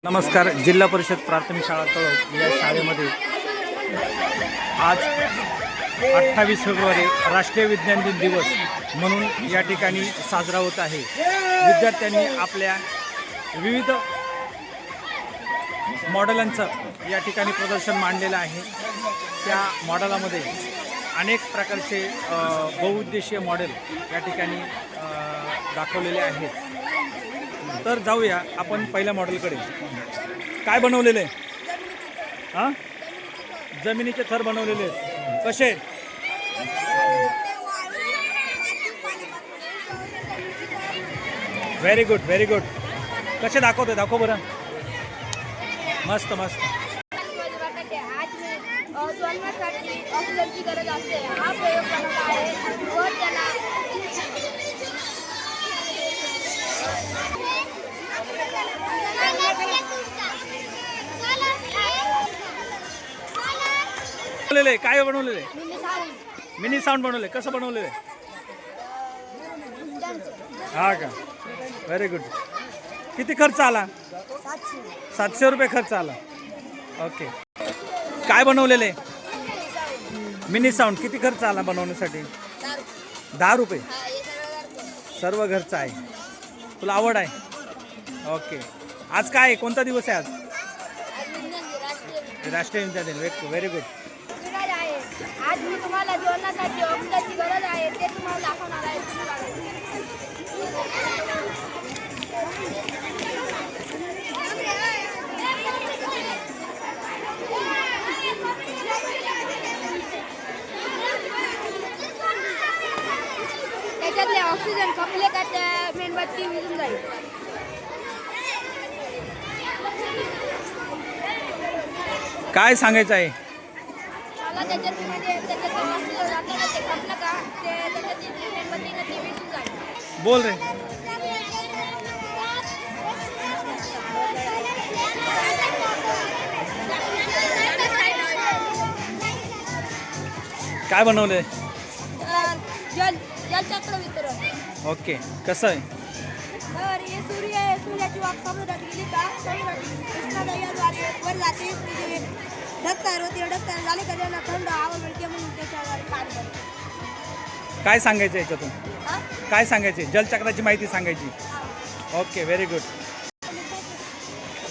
नमस्कार. जिल्हा परिषद प्राथमिक शाळा तळोद या शाळेमध्ये आज 28 फेब्रुवारी राष्ट्रीय विज्ञान दिन दिवस म्हणून या ठिकाणी साजरा होत आहे. विद्यार्थ्यांनी आपल्या विविध मॉडेलांचं या ठिकाणी प्रदर्शन मांडलेलं आहे. त्या मॉडेलामध्ये अनेक प्रकारचे बहुउद्देशीय मॉडेल या ठिकाणी दाखवलेले आहेत. तर जाऊया आपण पहिल्या मॉडेलकडे. काय बनवलेले हां? जमिनीचे थर बनवलेले आहेत. कसे? Very good, very good. कसे दाखवते? दाखव बरं. मस्त मस्त. जन्मासाठी ऑक्सिजनची गरज असते. हा प्रयोग बनवला आहे व त्याला काय बनवलेले? मिनी साऊंड बनवले. कसं बनवलेले? हा का? Very good. किती खर्च आला? 700 रुपये खर्च आला. ओके. काय बनवलेले? Mini sound. किती खर्च आला बनवण्यासाठी? 10 रुपये. सर्व घरचं आहे. तुला आवड आहे? ओके. आज काय? कोणता दिवस आहे आज? राष्ट्रीय विज्ञान दिन. Very good. आज मी तुम्हाला जेवणासाठी ऑक्सिजनची गरज आहे ते तुम्हाला दाखवणार आहे. त्याच्यातले ऑक्सिजन खपले का त्या मेणबत्ती विझून जाईल. काय सांगायचं आहे? बोल रे. काय बनवले? जलचक्र वितरण. ओके. कसं आहे? तर हे सूर्याची वाफ समुद्रात गेली का समुद्रात उष्णतेद्वारे वर जाते. ढग तयार होते. ढग तयार झाले का त्याला थंड हवा मिळते म्हणून त्याच्यावर पाणी पडते. काय सांगायचं याच्यातून? काय सांगायचे? जलचक्राची माहिती सांगायची. ओके. Very good.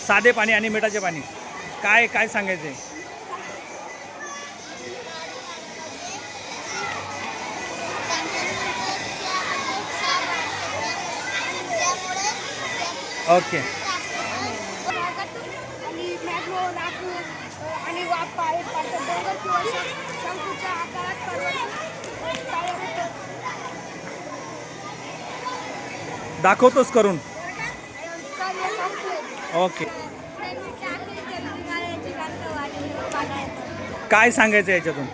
साधे पाणी आणि मिठाचे पाणी. काय काय सांगायचे? ओके. आणि मॅग्नो लाकूड आणि वाफ आहे डोंगर किंवा शंकूच्या आकारात तयार होतो. दाखवतोस करून. ओके. काय सांगायचं याच्यातून?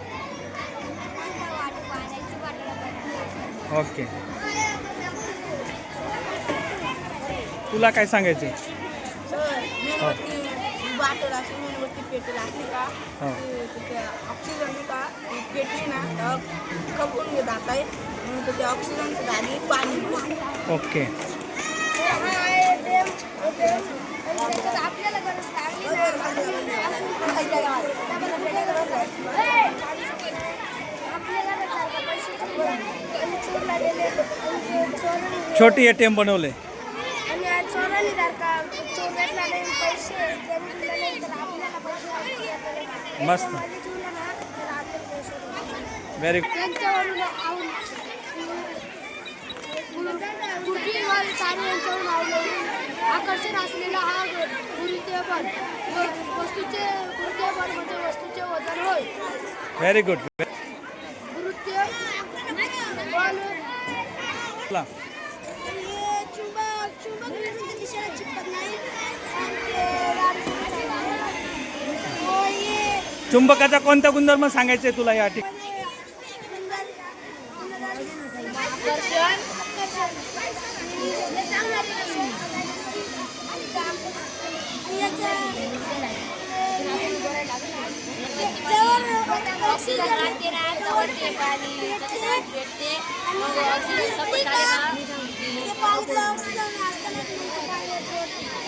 ओके. तुला काय सांगायचं? वाटर अशी मेणबत्ती पेटेल असली का ऑक्सिजन का पेटली ना खपून जात आहे म्हणून ते ऑक्सिजनचं झाली पाणी. ओके. आपल्याला गरज छोटी ATM बनवले. आणि चोरांनी जर का चोर भेटला नाही पैसे त्यांनी दिले नाही तर आपल्याला पैसे मस्त. Very good. त्यांच्यावरून पृथ्वीवर सारे यांच्यावरून अवलंबून आकर्षण असलेला हा गुरुत्व बल वस्तूचे म्हणजे वस्तूचे वजन होय. Very good. गुरुत्व बल चुंबक दिशेला चिपकत नाही. चुंबकाचा कोणता गुणधर्म सांगायचे तुला या ठिकाणी?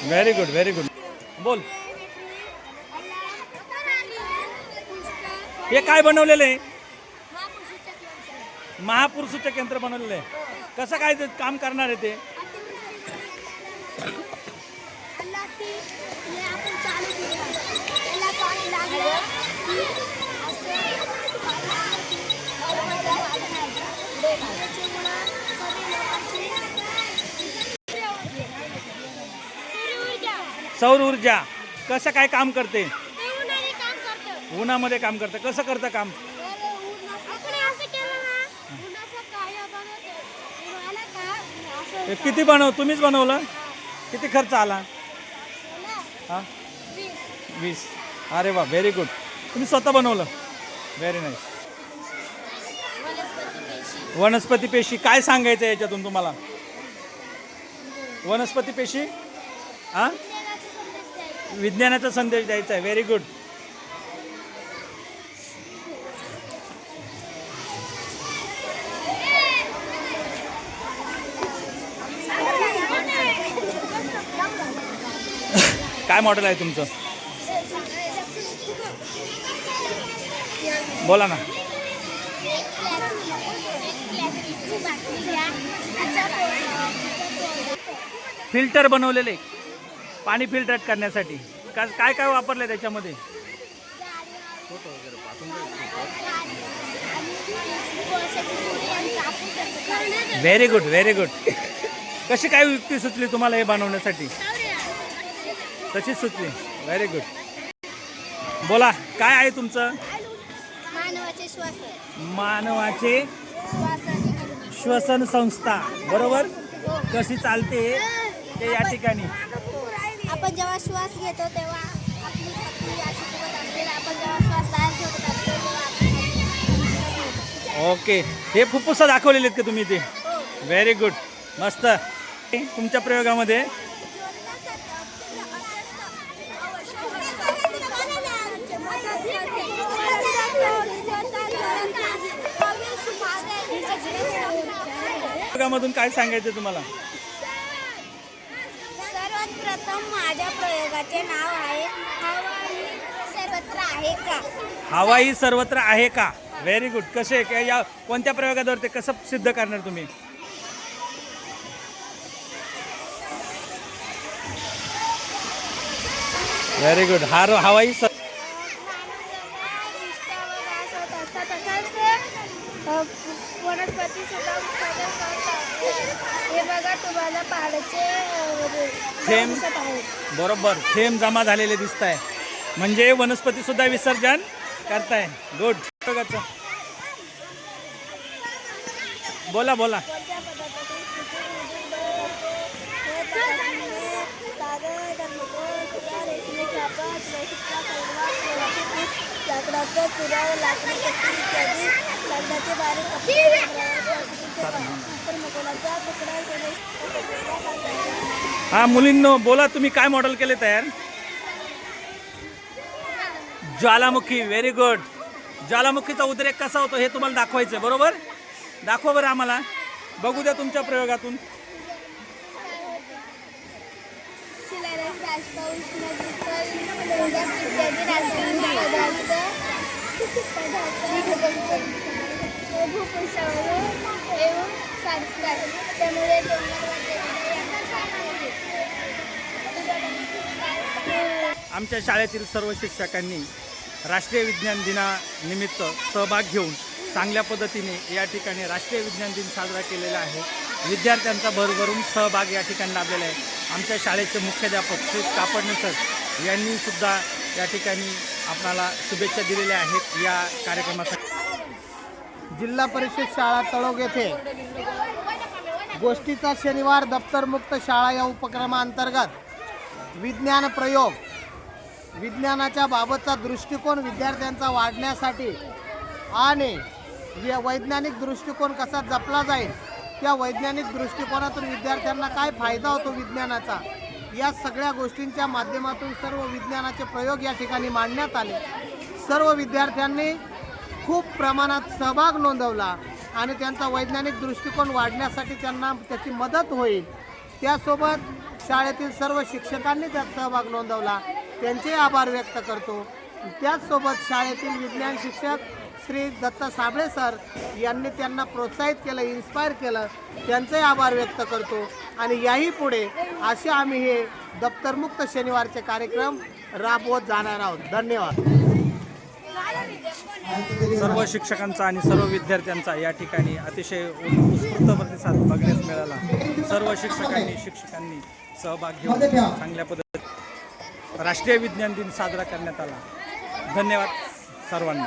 Very good, very good. बोल. हे काय बनवलेलं आहे? महापुरुषचक यंत्र बनवलेलं आहे. कसं काय ते काम करणार आहे ते? सौर ऊर्जा. कसं काय काम करते? उन्हामध्ये काम करतं. कसं करतं काम? हे किती तुम्हीच बनवलं? किती खर्च आला? हां 20. अरे वा, व्हेरी गुड. तुम्ही स्वतः बनवलं. Very nice. वनस्पती पेशी काय सांगायचं याच्यातून तुम्हाला? वनस्पती पेशी हां विज्ञानाचा संदेश द्यायचा आहे. Very good. काय मॉडेल आहे तुमचं? बोला ना. फिल्टर बनवलेले पाणी फिल्टर करण्यासाठी. काय काय वापरले त्याच्यामध्ये? Very good, very good. कशी काय युक्ती सुचली तुम्हाला हे बनवण्यासाठी? तशीच सुचली. Very good. बोला, काय आहे तुमचं? मानवाचे श्वसन संस्था. बरोबर. कशी चालते ते या ठिकाणी? आपण जेव्हा श्वास घेतो तेव्हा आपली छाती अशी फुगत असते. आपण जेव्हा श्वास बाहेर सोडत असतो तेव्हा ओके. हे फुफ्फुसं दाखवलेले आहेत का तुम्ही ते? Very good. मस्त. तुमच्या प्रयोगामध्ये प्रयोगामधून काय सांगायचं तुम्हाला? सर्वात प्रथम माझ्या प्रयोगाचे नाव आहे हवाई सर्वत्र आहे का. हवाई सर्वत्र आहे का? Very good. कसे काय या कोणत्या प्रयोगाद्वारे ते कसं सिद्ध करणार तुम्ही? Very good. हवाई वनस्पती सुद्धा हे बघा तुम्हाला पहाडाचे थेंब. बरोबर. थेंब जमा झालेले दिसत आहे. म्हणजे वनस्पती सुद्धा विसर्जन करताय. गुड. बोला बोला. लाकडाचा चुरा, लाकडी कपडे इत्यादी लाकडाचे बारीक हा मुलींनो बोला, तुम्ही काय मॉडेल केले तयार? ज्वालामुखी. Very good. ज्वालामुखीचा उद्रेक कसा होतो हे तुम्हाला दाखवायचं. बरोबर. दाखवा बरं आम्हाला. बघू द्या तुमच्या प्रयोगातून. आमच्या शाळेतील सर्व शिक्षकांनी राष्ट्रीय विज्ञान दिनानिमित्त सहभाग घेऊन चांगल्या पद्धतीने या ठिकाणी राष्ट्रीय विज्ञान दिन साजरा केलेला आहे. विद्यार्थ्यांचा भरभरून सहभाग या ठिकाणी लाभलेला आहे. आमच्या शाळेचे मुख्याध्यापक श्री कापडणे सर यांनी सुद्धा या ठिकाणी आपल्याला शुभेच्छा दिलेल्या आहेत या कार्यक्रमासाठी. जिल्हा परिषद शाळा तळोग येथे गोष्टीचा शनिवार दप्तरमुक्त शाळा या उपक्रमाअंतर्गत विज्ञान प्रयोग, विज्ञानाच्या बाबतचा दृष्टिकोन विद्यार्थ्यांचा वाढण्यासाठी आणि वैज्ञानिक दृष्टिकोन कसा जपला जाईल, त्या वैज्ञानिक दृष्टिकोनातून विद्यार्थ्यांना काय फायदा होतो विज्ञानाचा, या सगळ्या गोष्टींच्या माध्यमातून सर्व विज्ञानाचे प्रयोग या ठिकाणी मांडण्यात आले. सर्व विद्यार्थ्यांनी खूप प्रमाणात सहभाग नोंदवला आणि त्यांचा वैज्ञानिक दृष्टिकोन वाढण्यासाठी त्यांना त्याची मदत होईल. त्यासोबत शाळेतील सर्व शिक्षकांनी त्यात सहभाग नोंदवला. त्यांचे आभार व्यक्त करतो. त्याचसोबत शाळेतील विज्ञान शिक्षक श्री दत्त साबळे सर यांनी त्यांना प्रोत्साहित केलं, इन्स्पायर केलं, त्यांचे आभार व्यक्त करतो. आणि याही पुढे असे आम्ही हे दप्तरमुक्त शनिवारचे कार्यक्रम राबवत जाणार आहोत. धन्यवाद. सर्व शिक्षकांचा आणि सर्व विद्यार्थ्यांचा या ठिकाणी अतिशय उत्स्फूर्त प्रतिसाद बघण्यास मिळाला. सर्व शिक्षकांनी सहभाग घेऊन चांगल्या पद्धतीने राष्ट्रीय विज्ञान दिन साजरा करण्यात आला. धन्यवाद सर्वांना.